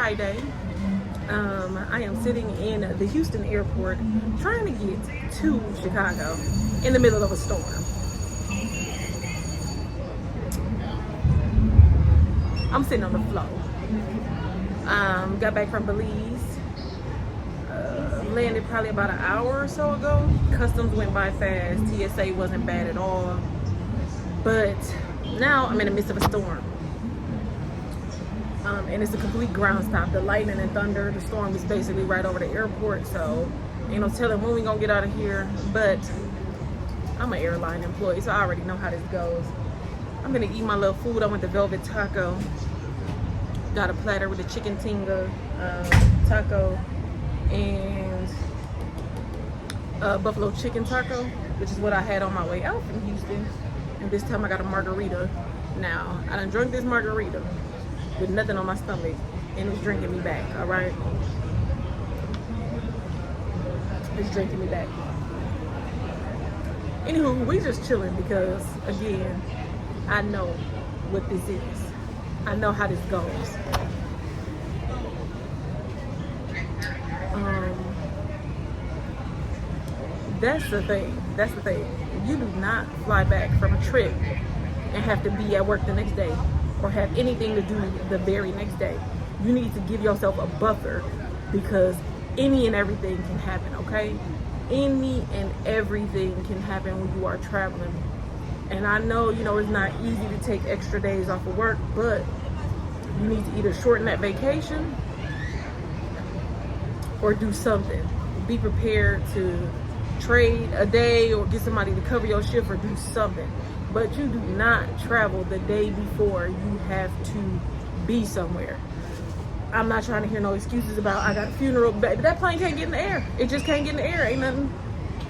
Hi day. I am sitting in the Houston airport trying to get to Chicago in the middle of a storm. I'm sitting on the floor. Got back from Belize. Landed probably about an hour or so ago. Customs went by fast. TSA wasn't bad at all. But now I'm in the midst of a storm. And it's a complete ground stop. The lightning and thunder, the storm is basically right over the airport. So ain't no telling when we gonna get out of here. But I'm an airline employee, so I already know how this goes. I'm gonna eat my little food. I went to Velvet Taco. Got a platter with a chicken tinga taco and buffalo chicken taco, which is what I had on my way out from Houston. And this time I got a margarita. Now, I done drunk this margarita with nothing on my stomach, and it's drinking me back, all right? It's drinking me back. Anywho, we just chilling because, again, I know what this is. I know how this goes. That's the thing. That's the thing. You do not fly back from a trip and have to be at work the next day or have anything to do the very next day. You need to give yourself a buffer because any and everything can happen, okay? Any and everything can happen when you are traveling. And I know, it's not easy to take extra days off of work, but you need to either shorten that vacation or do something. Be prepared to trade a day or get somebody to cover your shift or do something. But you do not travel the day before you have to be somewhere. I'm not trying to hear no excuses about I got a funeral. But that plane can't get in the air. It just can't get in the air. Ain't nothing.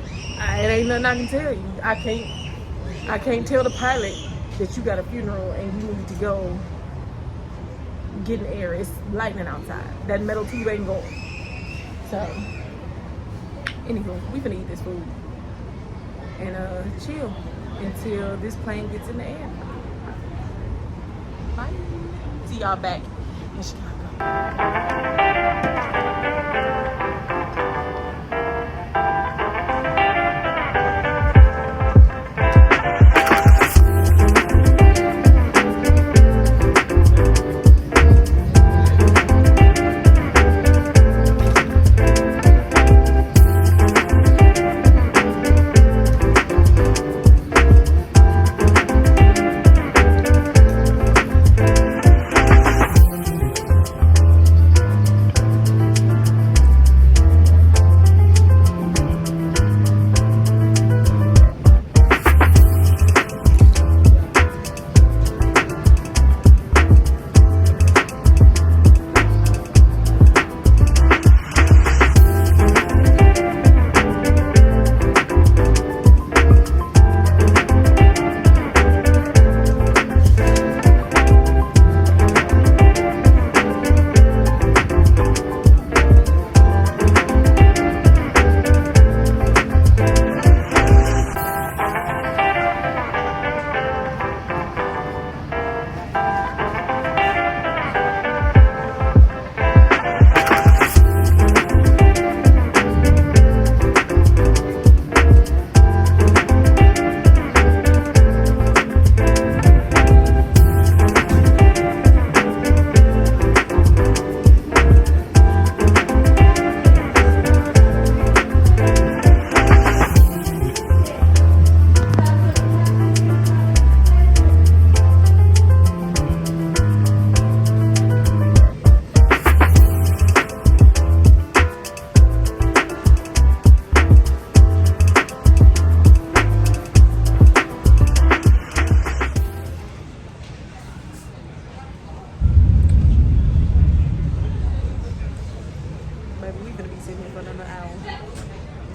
It ain't nothing I can tell you. I can't tell the pilot that you got a funeral and you need to go get in the air. It's lightning outside. That metal tube ain't going. So, anywho, we finna eat this food and chill until this plane gets in the air. Bye. See y'all back in Chicago.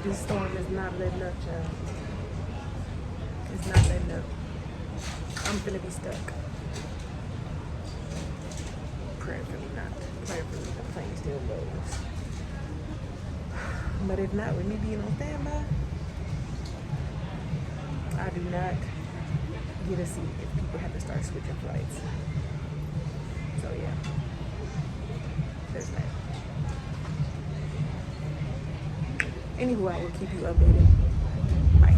This storm is not letting up, child. It's not letting up. I'm finna be stuck. Prayerfully not. Prayerfully the plane still goes. But if not, with me being on standby, I do not get a seat if people have to start switching flights. So yeah. there's that. Anywho, I will keep you updated. Bye.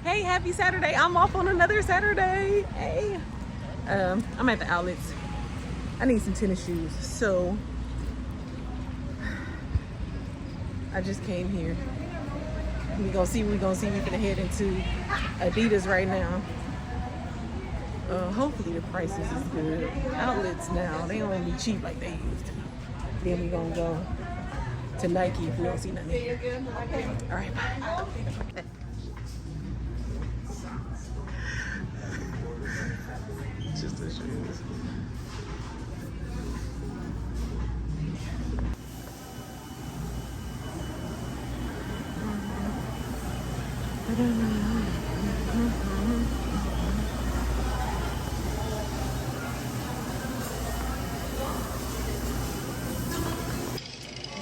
Hey, happy Saturday. I'm off on another Saturday. Hey. I'm at the outlets. I need some tennis shoes. So I just came here. We're gonna see. We're gonna head into Adidas right now. Hopefully the prices is good. Outlets now, they don't be cheap like they used to. Then we gonna go to Nike if we don't see nothing. All right, bye. Just the shoes.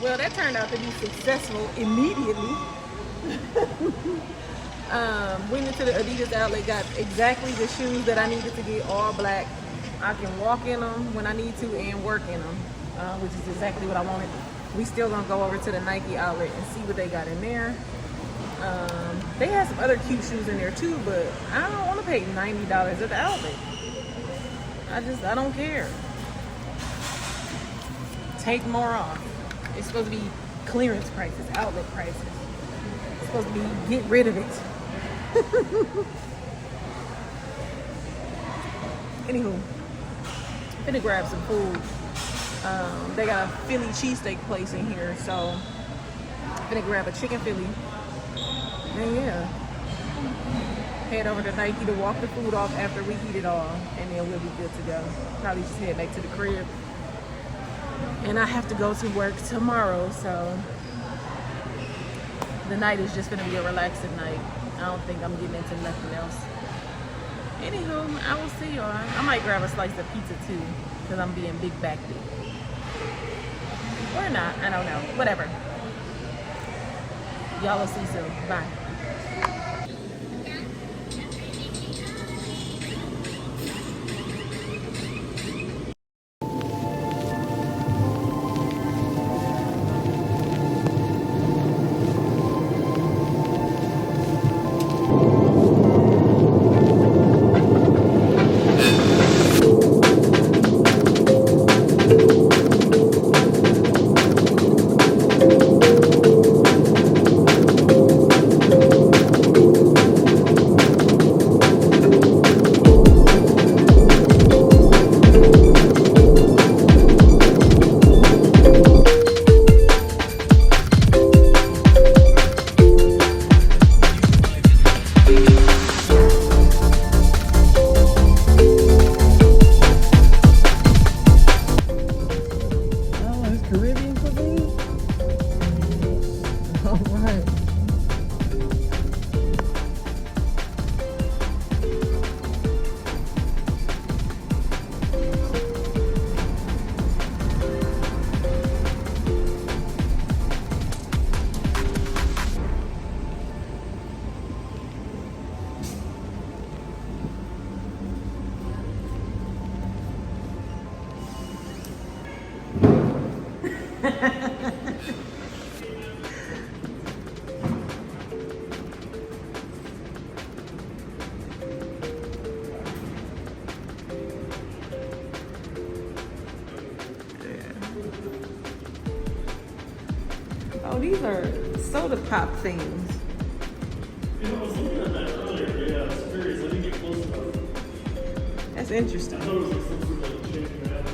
Well, that turned out to be successful immediately. Went into the Adidas outlet, got exactly the shoes that I needed to get, all black. I can walk in them when I need to and work in them, which is exactly what I wanted. We still gonna go over to the Nike outlet and see what they got in there. They had some other cute shoes in there too, but I don't want to pay $90 at the outlet. I don't care. Take more off. It's supposed to be clearance prices, outlet prices. It's supposed to be get rid of it. Anywho, I'm gonna grab some food. They got a Philly cheesesteak place in here, so I'm gonna grab a chicken Philly. And yeah, head over to Nike to walk the food off after we eat it all, and then we'll be good to go. Probably just head back to the crib. And I have to go to work tomorrow, so the night is just gonna be a relaxing night. I don't think I'm getting into nothing else. Anywho, I will see y'all. I might grab a slice of pizza too, because I'm being big backed. Or not, I don't know. Whatever. Y'all will see soon. Bye. Oh, these are soda pop things. You know, I was looking at that earlier. Yeah, I was curious. I didn't get close enough. That's interesting. I thought it was like some sort of like chicken wrap.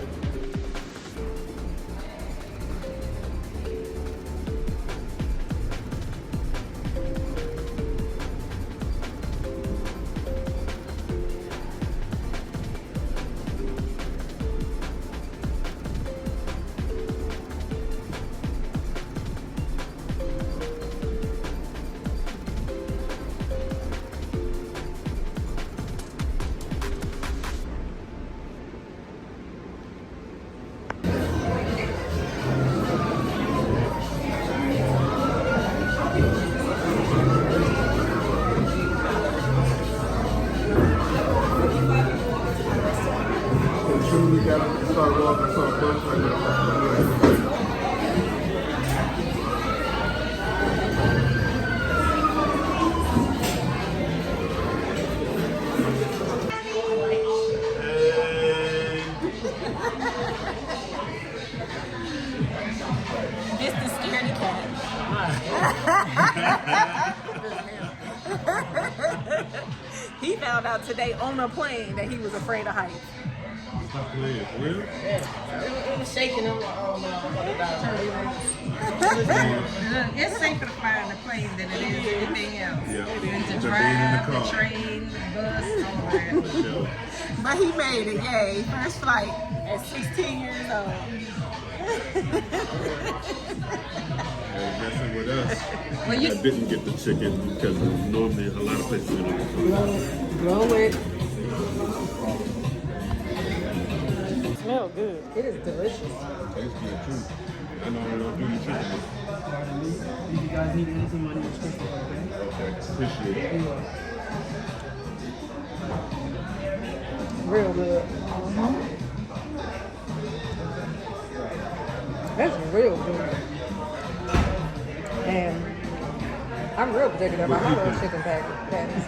He found out today on a plane that he was afraid of heights. Stop playing, for real? It was shaking him. Oh no, I'm gonna die. It's safer to fly on the plane than it is anything else. Yeah. And to To drive, being in the the car. train, the bus, all that. For sure. But he made it, yay. First flight at 16 years old. Hey, messing with us. Well, you I didn't get the chicken because normally a lot of places don't get the Blow it. Smell good. It is delicious. Tastes good too. I know they don't do the chicken. If you guys need anything on your schedule, okay? Okay, appreciate it. Real good. That's real good. And I'm real particular about my little chicken patties.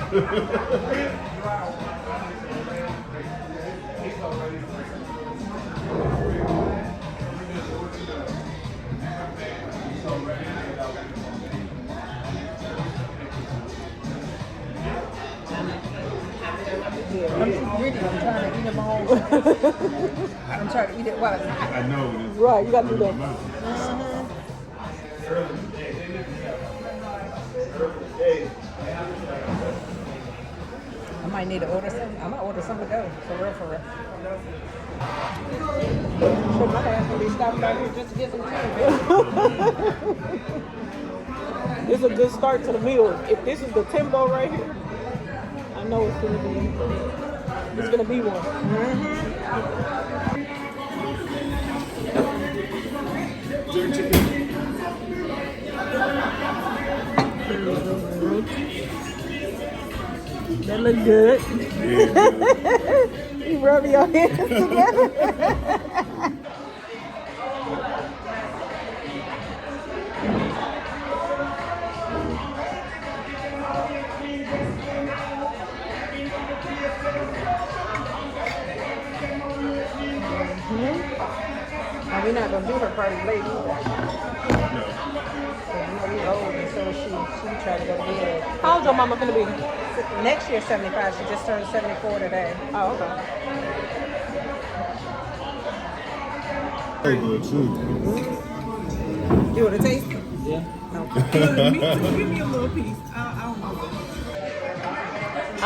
I'm too greedy. I'm trying to eat them all. I'm trying to eat it while it's hot. I know. It's Right, you gotta do in my that. mouth. I might need to order some. I might order some to go. For real, for real. Sure, my ass gonna be stopping by here just to get some chicken. It's a good start to the meal. If this is the tempo right here, I know it's gonna be one. That look good. Yeah, You rub your hands together. And we're not gonna do her party late either. no. You know, we old, and so she tried to go to bed. How old your mama gonna be? Next year, 75. She just turned 74 today. Oh, okay. Very good too. You want to taste it? Yeah. Me too. Give me a little piece. I don't know.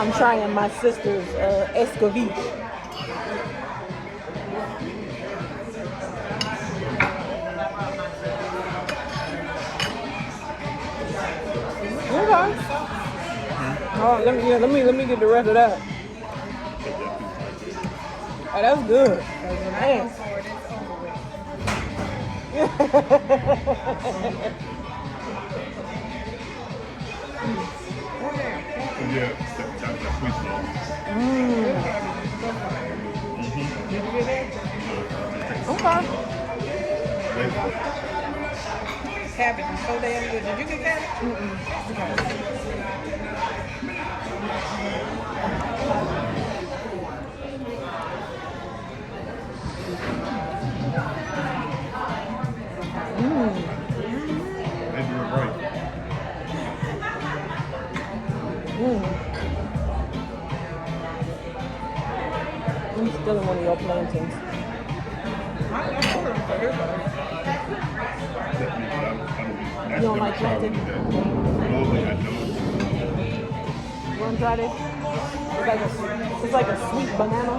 I'm trying my sister's escovitch. Okay. Oh, let me get the rest of that. Oh, that's good. Man. Yeah, that sweet sauce. Okay. Cabbage is so damn good. Did you get cabbage? They do it right. I'm still in one of your plantains. You don't like plantain? Normally I don't. You want to try this? It's like a sweet banana.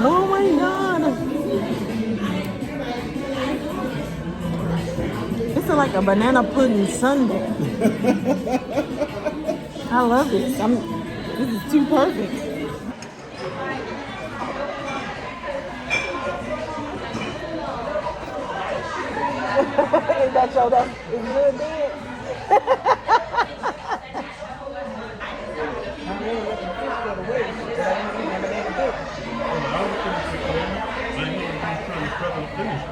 Oh my god! This is like a banana pudding sundae. I love this. This is too perfect. Is that your that is good then? I'm really looking fish go to waste because I didn't eat my banana pudding. Finish.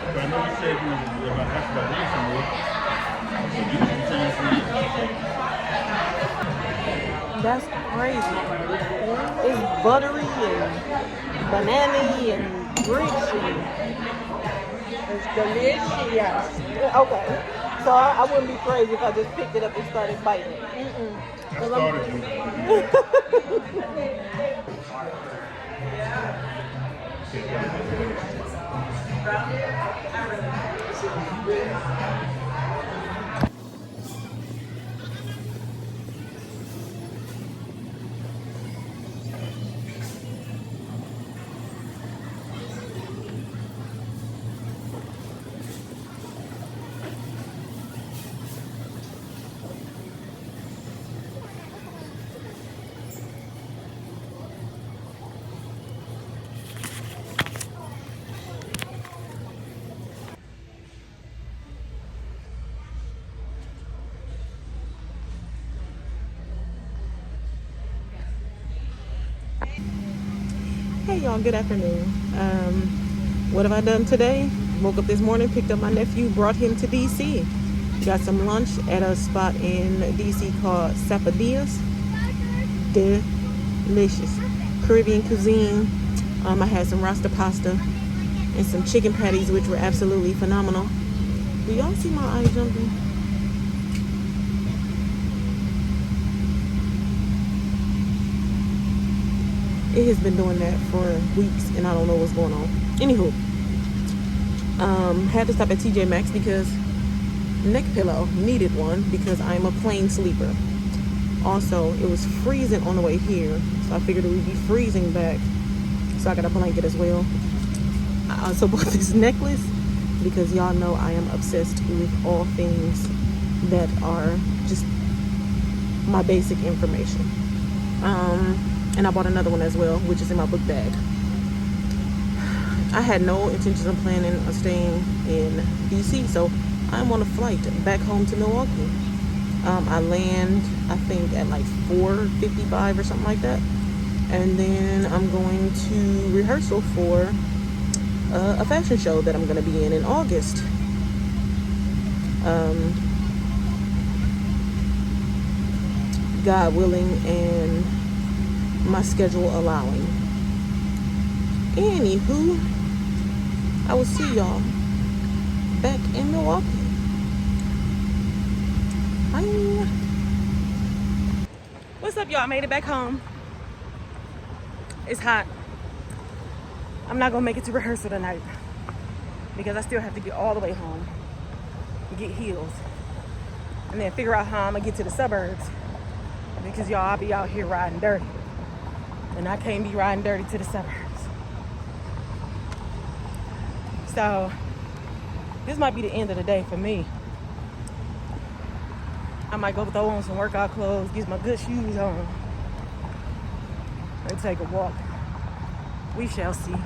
But I know you said you was about half about doing some more. So you can change That's crazy. It's buttery and banana and rich and It's delicious. okay. So I wouldn't be crazy if I just picked it up and started biting it. I started Hey y'all, good afternoon. What have I done today? Woke up this morning, picked up my nephew, brought him to DC. Got some lunch at a spot in DC called Sapadias. Delicious. Caribbean cuisine. I had some rasta pasta and some chicken patties, which were absolutely phenomenal. Do y'all see my eye jumping? It has been doing that for weeks and I don't know what's going on. Anywho, had to stop at TJ Maxx because neck pillow needed one because I'm a plain sleeper. Also, it was freezing on the way here, so I figured it would be freezing back, so I got a blanket as well. I also bought this necklace because y'all know I am obsessed with all things that are just my basic information. And I bought another one as well, which is in my book bag. I had no intentions of planning on staying in DC, so I'm on a flight back home to Milwaukee. I land, I think, at like 4:55 or something like that. And then I'm going to rehearsal for a fashion show that I'm going to be in August. God willing and my schedule allowing. Anywho, I will see y'all back in Milwaukee. Bye. What's up, y'all? I made it back home. It's hot. I'm not gonna make it to rehearsal tonight because I still have to get all the way home, get heels, and then figure out how I'm gonna get to the suburbs because y'all, I'll be out here riding dirty. And I can't be riding dirty to the suburbs. So, this might be the end of the day for me. I might go throw on some workout clothes, get my good shoes on, and take a walk. We shall see.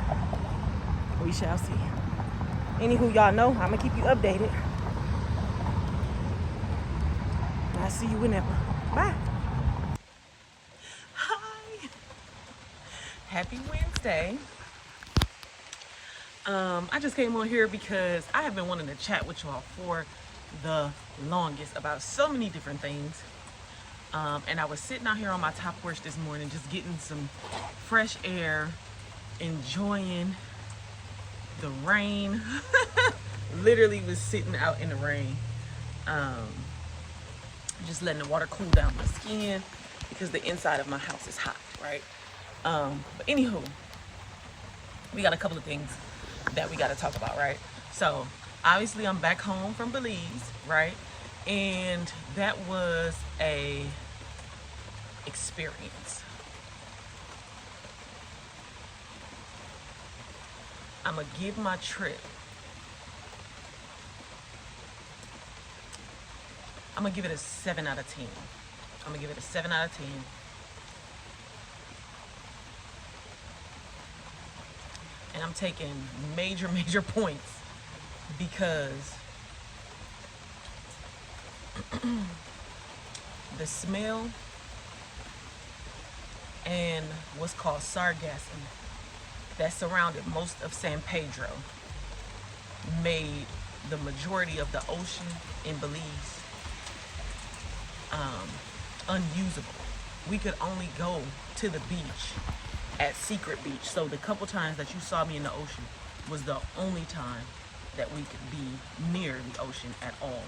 We shall see. Anywho, y'all know, I'm gonna keep you updated. I'll see you whenever. Bye. Happy Wednesday. I just came on here because I have been wanting to chat with y'all for the longest about so many different things. And I was sitting out here on my top porch this morning just getting some fresh air, enjoying the rain. Literally was sitting out in the rain, just letting the water cool down my skin because the inside of my house is hot, right? But anywho, we got a couple of things that we got to talk about, right? So obviously I'm back home from Belize, right? And that was a experience. I'm gonna give my trip, I'm gonna give it a 7 out of 10. I'm gonna give it a 7 out of 10. And I'm taking major points because the smell and what's called sargassum that surrounded most of San Pedro made the majority of the ocean in Belize unusable. We could only go to the beach at Secret Beach. So the couple times that you saw me in the ocean was the only time that we could be near the ocean at all.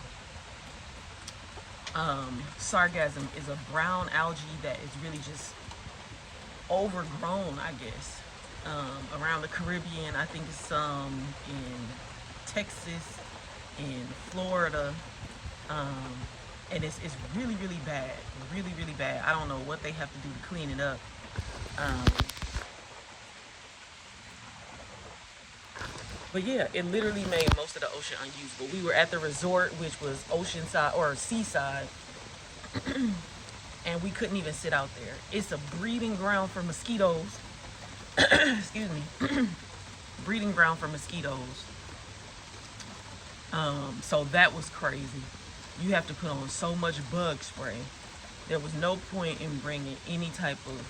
Sargassum is a brown algae that is really just overgrown, I guess, around the Caribbean. I think it's some in Texas, in Florida, and it's really, really bad, really, really bad. I don't know what they have to do to clean it up. But yeah, it literally made most of the ocean unusable. We were at the resort, which was oceanside or seaside, and we couldn't even sit out there. It's a breeding ground for mosquitoes. Excuse me. Breeding ground for mosquitoes. So that was crazy. You have to put on so much bug spray. There was no point in bringing any type of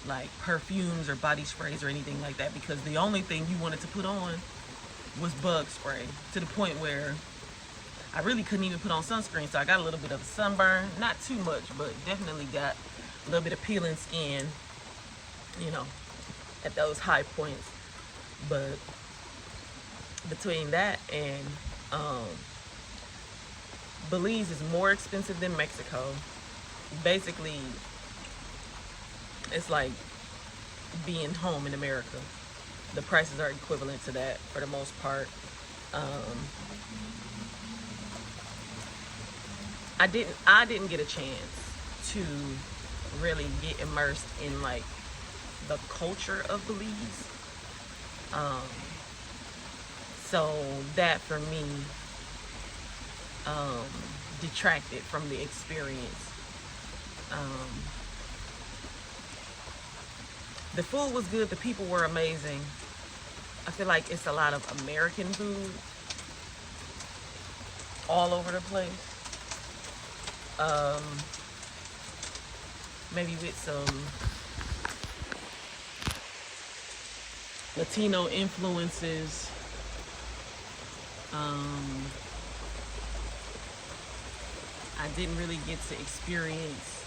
like perfumes or body sprays or anything like that, because the only thing you wanted to put on was bug spray, to the point where I really couldn't even put on sunscreen. So I got a little bit of a sunburn, not too much, but definitely got a little bit of peeling skin, you know, at those high points. But between that and Belize is more expensive than Mexico. Basically, it's like being home in America. The prices are equivalent to that for the most part. I didn't get a chance to really get immersed in like the culture of Belize. So that for me detracted from the experience. The food was good, the people were amazing. I feel like it's a lot of American food all over the place. Maybe with some Latino influences. I didn't really get to experience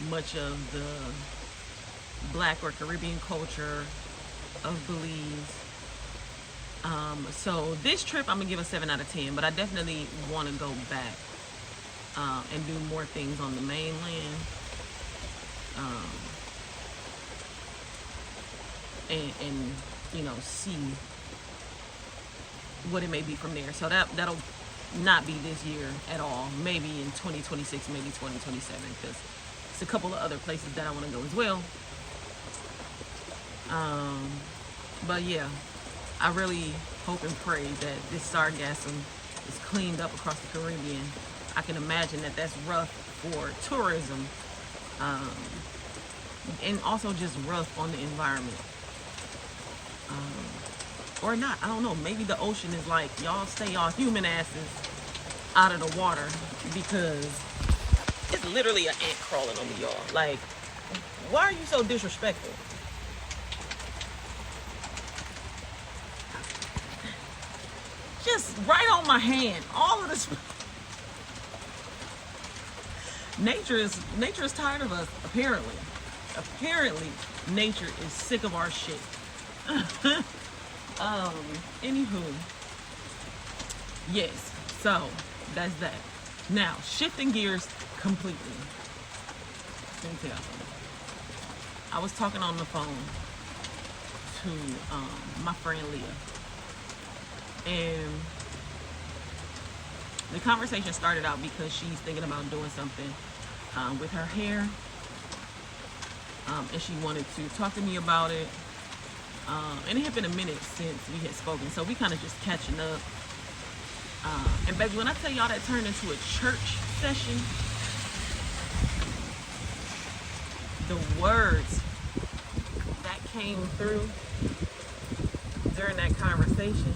much of the Black or Caribbean culture of Belize. So this trip I'm gonna give a 7 out of 10, but I definitely want to go back and do more things on the mainland, and you know, see what it may be from there. So that'll not be this year at all. Maybe in 2026, maybe 2027, because it's a couple of other places that I want to go as well. But yeah, I really hope and pray that this sargassum is cleaned up across the Caribbean. I can imagine that that's rough for tourism, and also just rough on the environment. Or not, I don't know. Maybe the ocean is like, y'all stay y'all human asses out of the water, because it's literally an ant crawling on me, y'all. Like, why are you so disrespectful? Just right on my hand. All of this. Nature is tired of us, apparently. Apparently, nature is sick of our shit. Anywho. Yes, so that's that. Now, shifting gears completely. Let me tell you something. I was talking on the phone to my friend Leah. And the conversation started out because she's thinking about doing something with her hair, and she wanted to talk to me about it, and it had been a minute since we had spoken, so we kind of just catching up. And baby, when I tell y'all that turned into a church session, the words that came through during that conversation,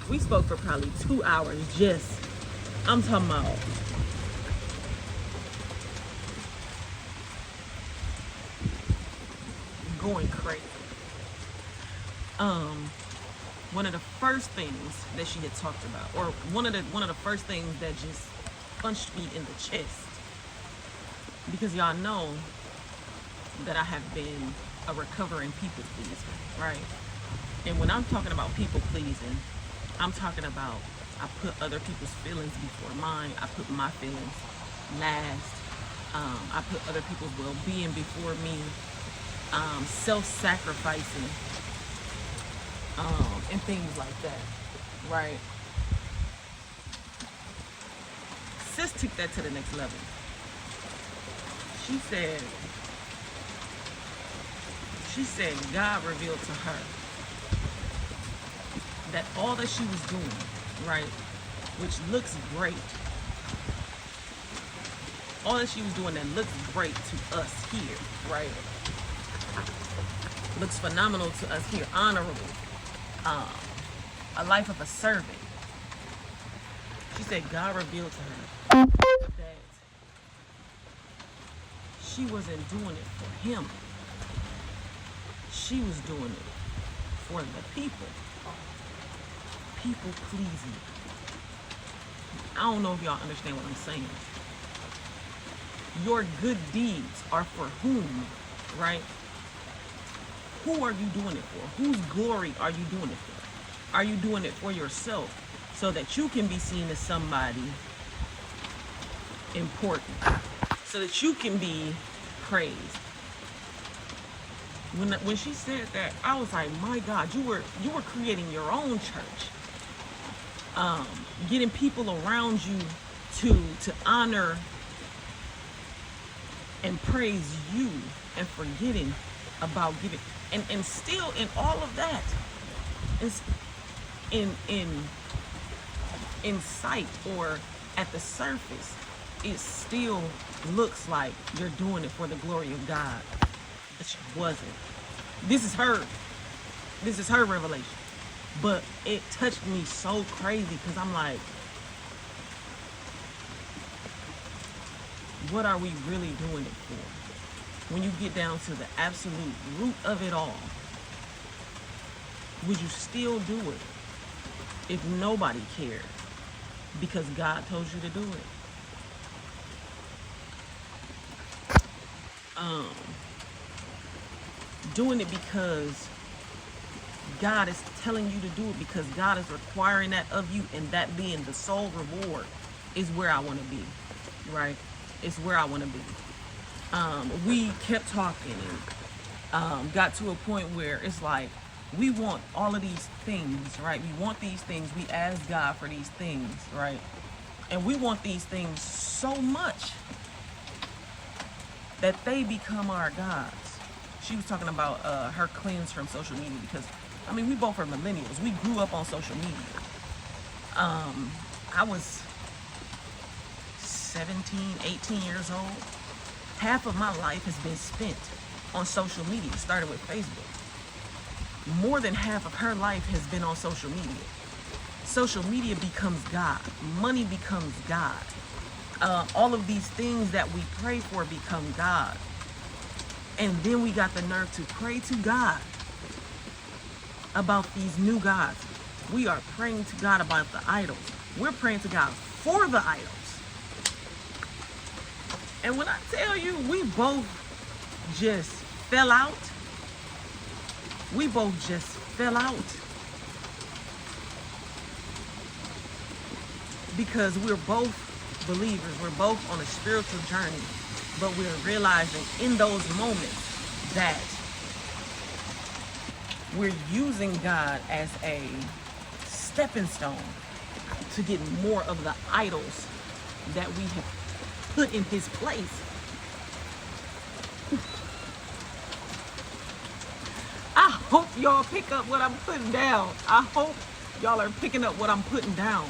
we spoke for probably 2 hours. Just, I'm talking about going crazy. One of the first things that she had talked about, or one of the first things that just punched me in the chest, because y'all know that I have been a recovering people pleaser, right? And when I'm talking about people pleasing, I'm talking about I put other people's feelings before mine. I put my feelings last. I put other people's well-being before me. Self-sacrificing, and things like that, right? Sis took that to the next level. She said God revealed to her that all that she was doing, right, which looks great, all that she was doing that looks great to us here, right, looks phenomenal to us here, honorable, a life of a servant. She said God revealed to her that she wasn't doing it for him. She was doing it for the people. People pleasing. I don't know if y'all understand what I'm saying. Your good deeds are for whom, right? Who are you doing it for? Whose glory are you doing it for? Are you doing it for yourself so that you can be seen as somebody important? So that you can be praised? When she said that, I was like, my God, you were creating your own church. Getting people around you to honor and praise you, and forgetting about giving. And still in all of that, in sight or at the surface, it still looks like you're doing it for the glory of God. But she wasn't. This is her revelation. But it touched me so crazy because I'm like, what are we really doing it for? When you get down to the absolute root of it all, would you still do it if nobody cared because God told you to do it? Doing it because God is telling you to do it, because God is requiring that of you, and that being the sole reward, is where I want to be, right? It's where I want to be. We kept talking and got to a point where it's like, we want all of these things, right? We want these things. We ask God for these things, right? And we want these things so much that they become our gods. She was talking about her cleanse from social media because, I mean, we both are millennials. We grew up on social media. I was 17, 18 years old. Half of my life has been spent on social media. It started with Facebook. More than half of her life has been on social media. Social media becomes God. Money becomes God. All of these things that we pray for become God. And then we got the nerve to pray to God about these new gods. We are praying to God about the idols. We're praying to God for the idols. And when I tell you, we both just fell out. We both just fell out. Because we're both believers. We're both on a spiritual journey. But we're realizing in those moments that we're using God as a stepping stone to get more of the idols that we have put in his place. I hope y'all pick up what I'm putting down. I hope y'all are picking up what I'm putting down.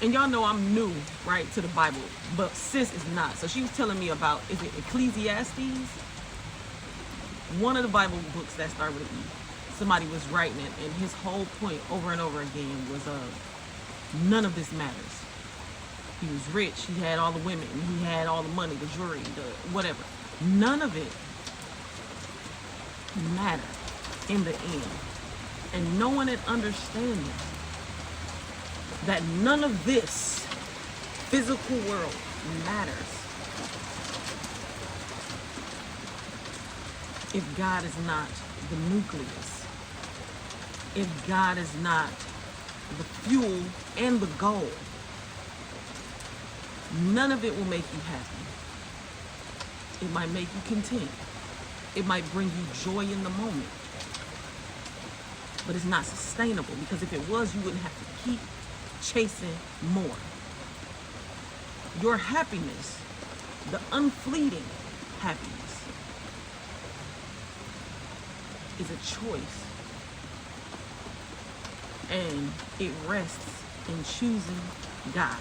And y'all know I'm new, right, to the Bible, but sis is not. So she was telling me about, is it Ecclesiastes? One of the Bible books that start with an E. Somebody was writing it, and his whole point over and over again was none of this matters. He was rich, he had all the women, he had all the money, the jewelry, the whatever. None of it matter in the end. And knowing and understanding that none of this physical world matters if God is not the nucleus, if God is not the fuel and the goal. None of it will make you happy. It might make you content. It might bring you joy in the moment. But it's not sustainable, because if it was, you wouldn't have to keep chasing more. Your happiness, the unfleeting happiness, is a choice. And it rests in choosing God.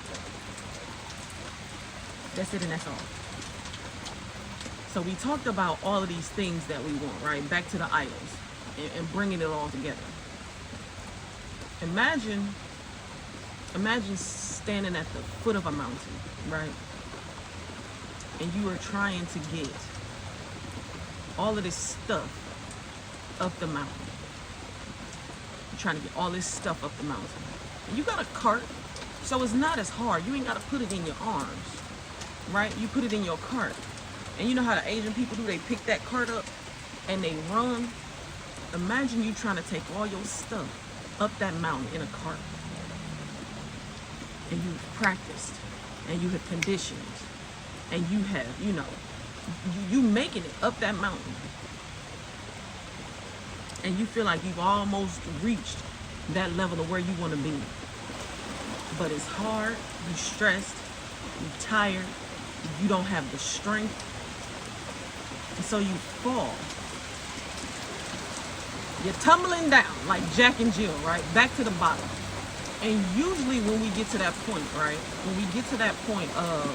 That's it, and that's all. So we talked about all of these things that we want, right? Back to the idols and bringing it all together. Imagine standing at the foot of a mountain, right? And you are trying to get all of this stuff up the mountain. You're trying to get all this stuff up the mountain. And you got a cart, so it's not as hard. You ain't got to put it in your arms, right? You put it in your cart. And you know how the Asian people do? They pick that cart up and they run. Imagine you trying to take all your stuff up that mountain in a cart. And you've practiced and you have conditioned and you have, you making it up that mountain. And you feel like you've almost reached that level of where you want to be. But it's hard, you're stressed, you're tired, you don't have the strength. And so you fall. You're tumbling down like Jack and Jill, right? Back to the bottom. And usually when we get to that point, right? When we get to that point of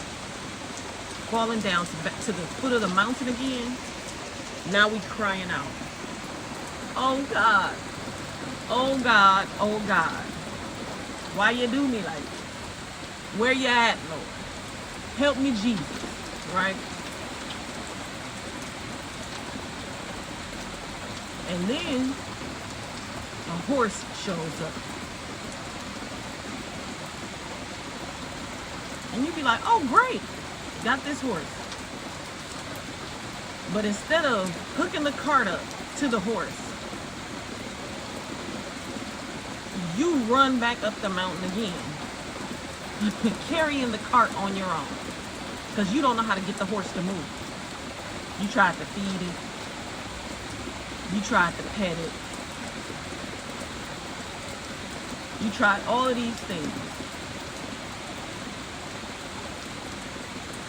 falling down to the foot of the mountain again, now we crying out. Oh God, oh God, oh God. Why you do me like this? Where you at, Lord? Help me, Jesus, right? And then a horse shows up. And you be like, oh great, got this horse. But instead of hooking the cart up to the horse, you run back up the mountain again, carrying the cart on your own, because you don't know how to get the horse to move. You tried to feed it. You tried to pet it. You tried all of these things.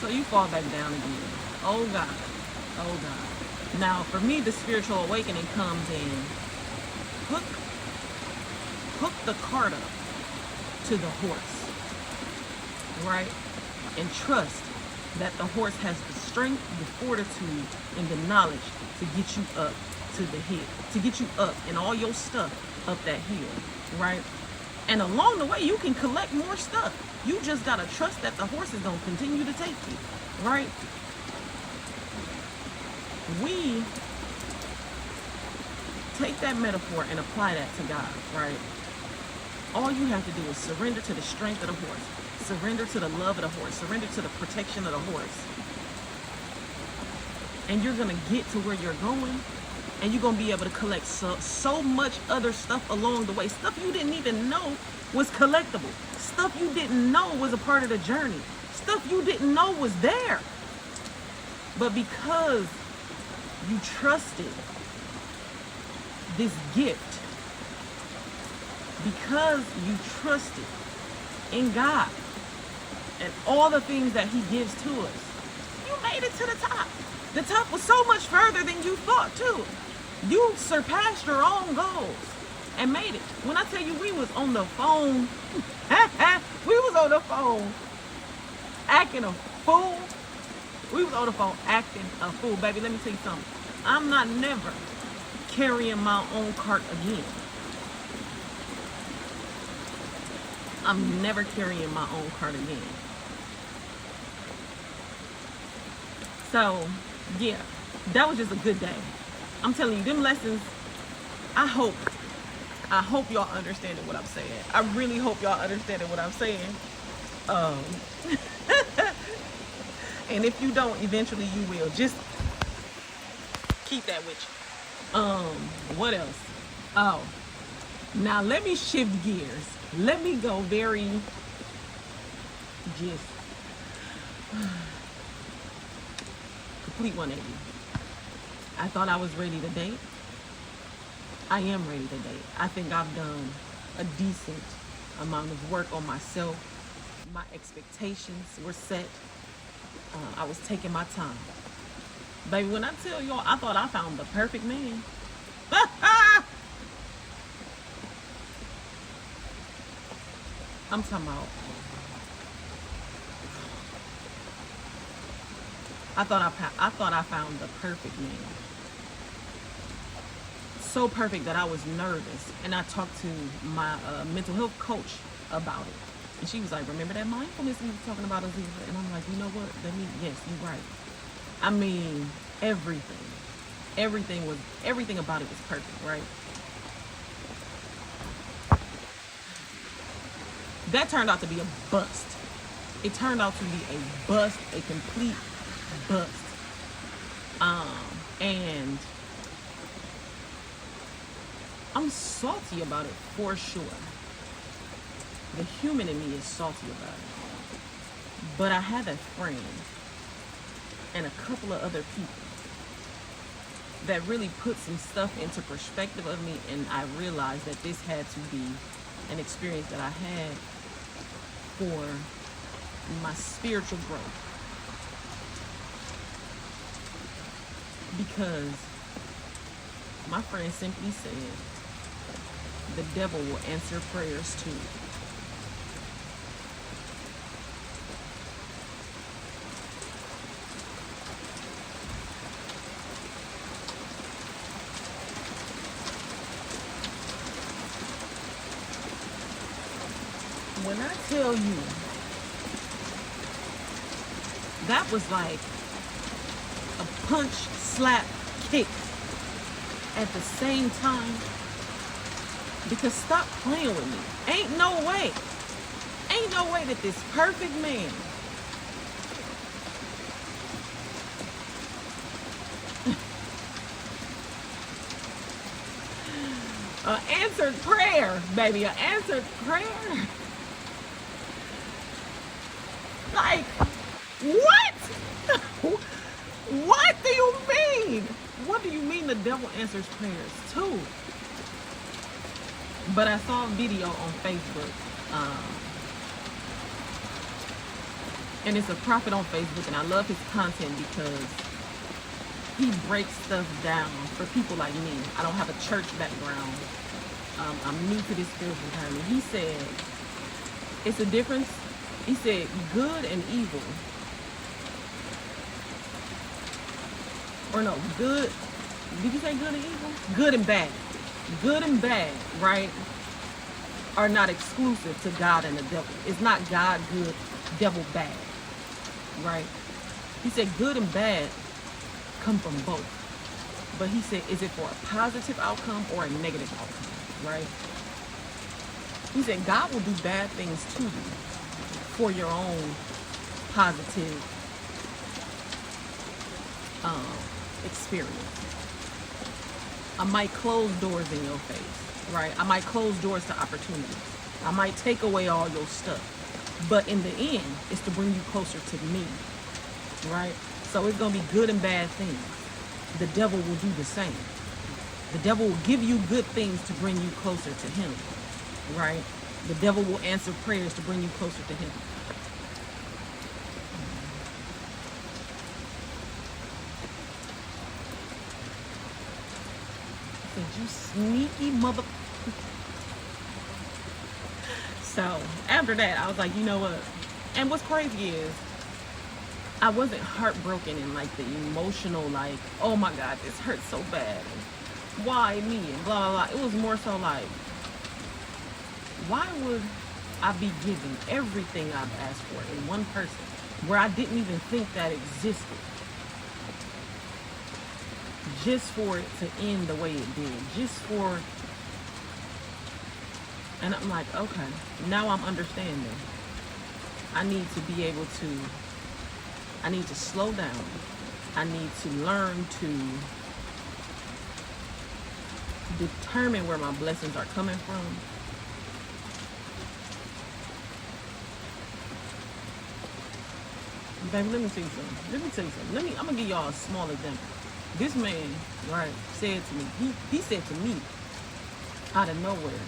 So you fall back down again. Oh God. Oh God. Now for me, the spiritual awakening comes in. Hook the cart up to the horse, right? And trust that the horse has the strength, the fortitude, and the knowledge to get you up to the hill, to get you up and all your stuff up that hill, right? And along the way, you can collect more stuff. You just gotta trust that the horse is gonna continue to take you, right? We take that metaphor and apply that to God, right? All you have to do is surrender to the strength of the horse, surrender to the love of the horse, surrender to the protection of the horse. And you're gonna get to where you're going, and you're gonna be able to collect so much other stuff along the way, stuff you didn't even know was collectible, stuff you didn't know was a part of the journey, stuff you didn't know was there. But because you trusted this gift, because you trusted in God and all the things that He gives to us, you made it to the top. The top was so much further than you thought too. You surpassed your own goals and made it. When I tell you we was on the phone, we was on the phone acting a fool. We was on the phone acting a fool. Baby, let me tell you something. I'm not never carrying my own cart again. I'm never carrying my own cart again. So, yeah, that was just a good day. I'm telling you, them lessons, I hope y'all understanding what I'm saying. I really hope y'all understanding what I'm saying. Um, and if you don't, eventually you will. Just keep that with you. What else? Oh, now let me shift gears. Let me go very just complete 180. I thought I was ready to date. I am ready to date. I think I've done a decent amount of work on myself. My expectations were set. I was taking my time. Baby, when I tell y'all, I thought I found the perfect man. I'm talking about. I thought I found the perfect man. So perfect that I was nervous, and I talked to my mental health coach about it, and she was like, "Remember that mindfulness we were talking about, Aziza?" And I'm like, "You know what? Yes, you're right. I mean, everything about it was perfect, right?" That turned out to be a bust. It turned out to be a bust, a complete bust. And I'm salty about it for sure. The human in me is salty about it. But I had a friend and a couple of other people that really put some stuff into perspective of me, and I realized that this had to be an experience that I had for my spiritual growth. Because my friend simply said, the devil will answer prayers too. When I tell you, that was like a punch, slap, kick at the same time. Because stop playing with me. Ain't no way that this perfect man answered prayer, baby, an answered prayer. Like, what? What do you mean? What do you mean the devil answers prayers too? But I saw a video on Facebook, and it's a prophet on Facebook, and I love his content because he breaks stuff down for people like me. I don't have a church background. I'm new to this spiritual journey. He said, it's a difference. He said, good and evil. Or no, good. Did you say good and evil? Good and bad. Good and bad, right, are not exclusive to God and the devil. It's not God good, devil bad, right? He said good and bad come from both. But he said, is it for a positive outcome or a negative outcome, right? He said God will do bad things to you for your own positive experience. I might close doors in your face, right? I might close doors to opportunities. I might take away all your stuff. But in the end, it's to bring you closer to me, right? So it's going to be good and bad things. The devil will do the same. The devil will give you good things to bring you closer to him, right? The devil will answer prayers to bring you closer to him. You sneaky mother. So after that, I was like, you know what? And what's crazy is I wasn't heartbroken in like the emotional, like, oh my God, this hurts so bad. And why me? And blah, blah, blah. It was more so like, why would I be giving everything I've asked for in one person where I didn't even think that existed? just for it to end the way it did, and I'm like, okay, now I'm understanding. I need to be able to, I need to slow down. I need to learn to determine where my blessings are coming from. Baby, let me tell you something. I'm gonna give y'all a small example. This man, right, said to me, he said to me, out of nowhere,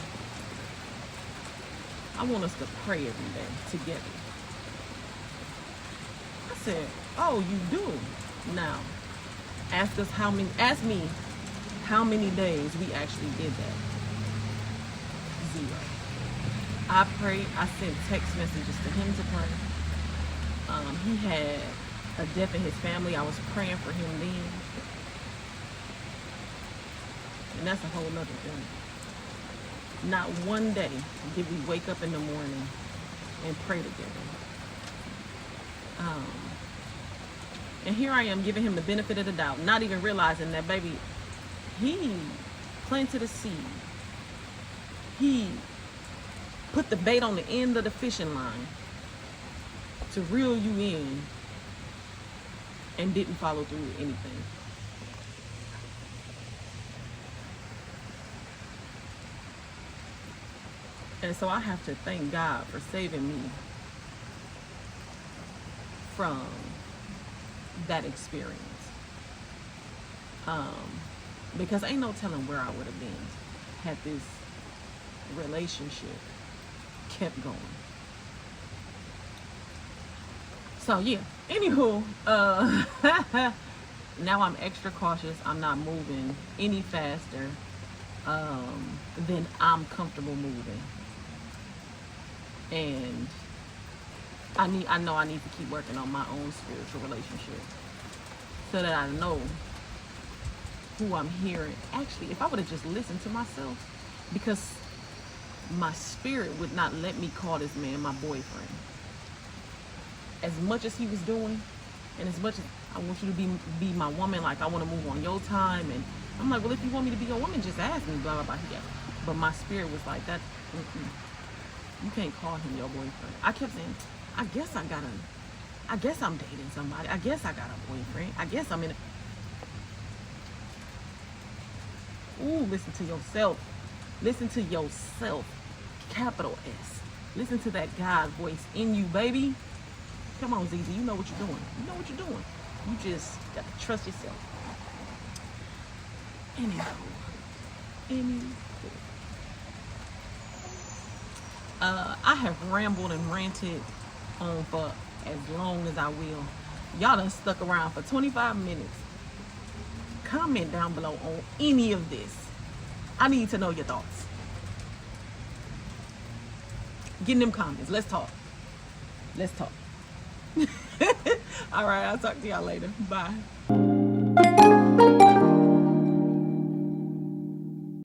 I want us to pray every day together. I said, oh, you do? Now, ask me how many days we actually did that. 0. I prayed, I sent text messages to him to pray. He had a death in his family. I was praying for him then. And that's a whole nother thing. Not one day did we wake up in the morning and pray together. And here I am giving him the benefit of the doubt, not even realizing that, baby, he planted a seed. He put the bait on the end of the fishing line to reel you in and didn't follow through with anything. And so I have to thank God for saving me from that experience. Because ain't no telling where I would have been had this relationship kept going. So yeah, anywho, now I'm extra cautious. I'm not moving any faster than I'm comfortable moving. And I know I need to keep working on my own spiritual relationship so that I know who I'm hearing. Actually, if I would have just listened to myself, because my spirit would not let me call this man my boyfriend. As much as he was doing, and as much as I want you to be my woman, like I want to move on your time, and I'm like, well, if you want me to be your woman, just ask me, blah, blah, blah. Yeah. But my spirit was like, that, you can't call him your boyfriend. I kept saying, I guess I'm dating somebody. I guess I got a boyfriend. I guess I'm in a... Ooh, listen to yourself. Listen to yourself. Capital S. Listen to that God voice in you, baby. Come on, ZZ. You know what you're doing. You know what you're doing. You just got to trust yourself. Anywho. I have rambled and ranted on for as long as I will. Y'all done stuck around for 25 minutes. Comment down below on any of this. I need to know your thoughts. Get in them comments. Let's talk. All right, I'll talk to y'all later. Bye.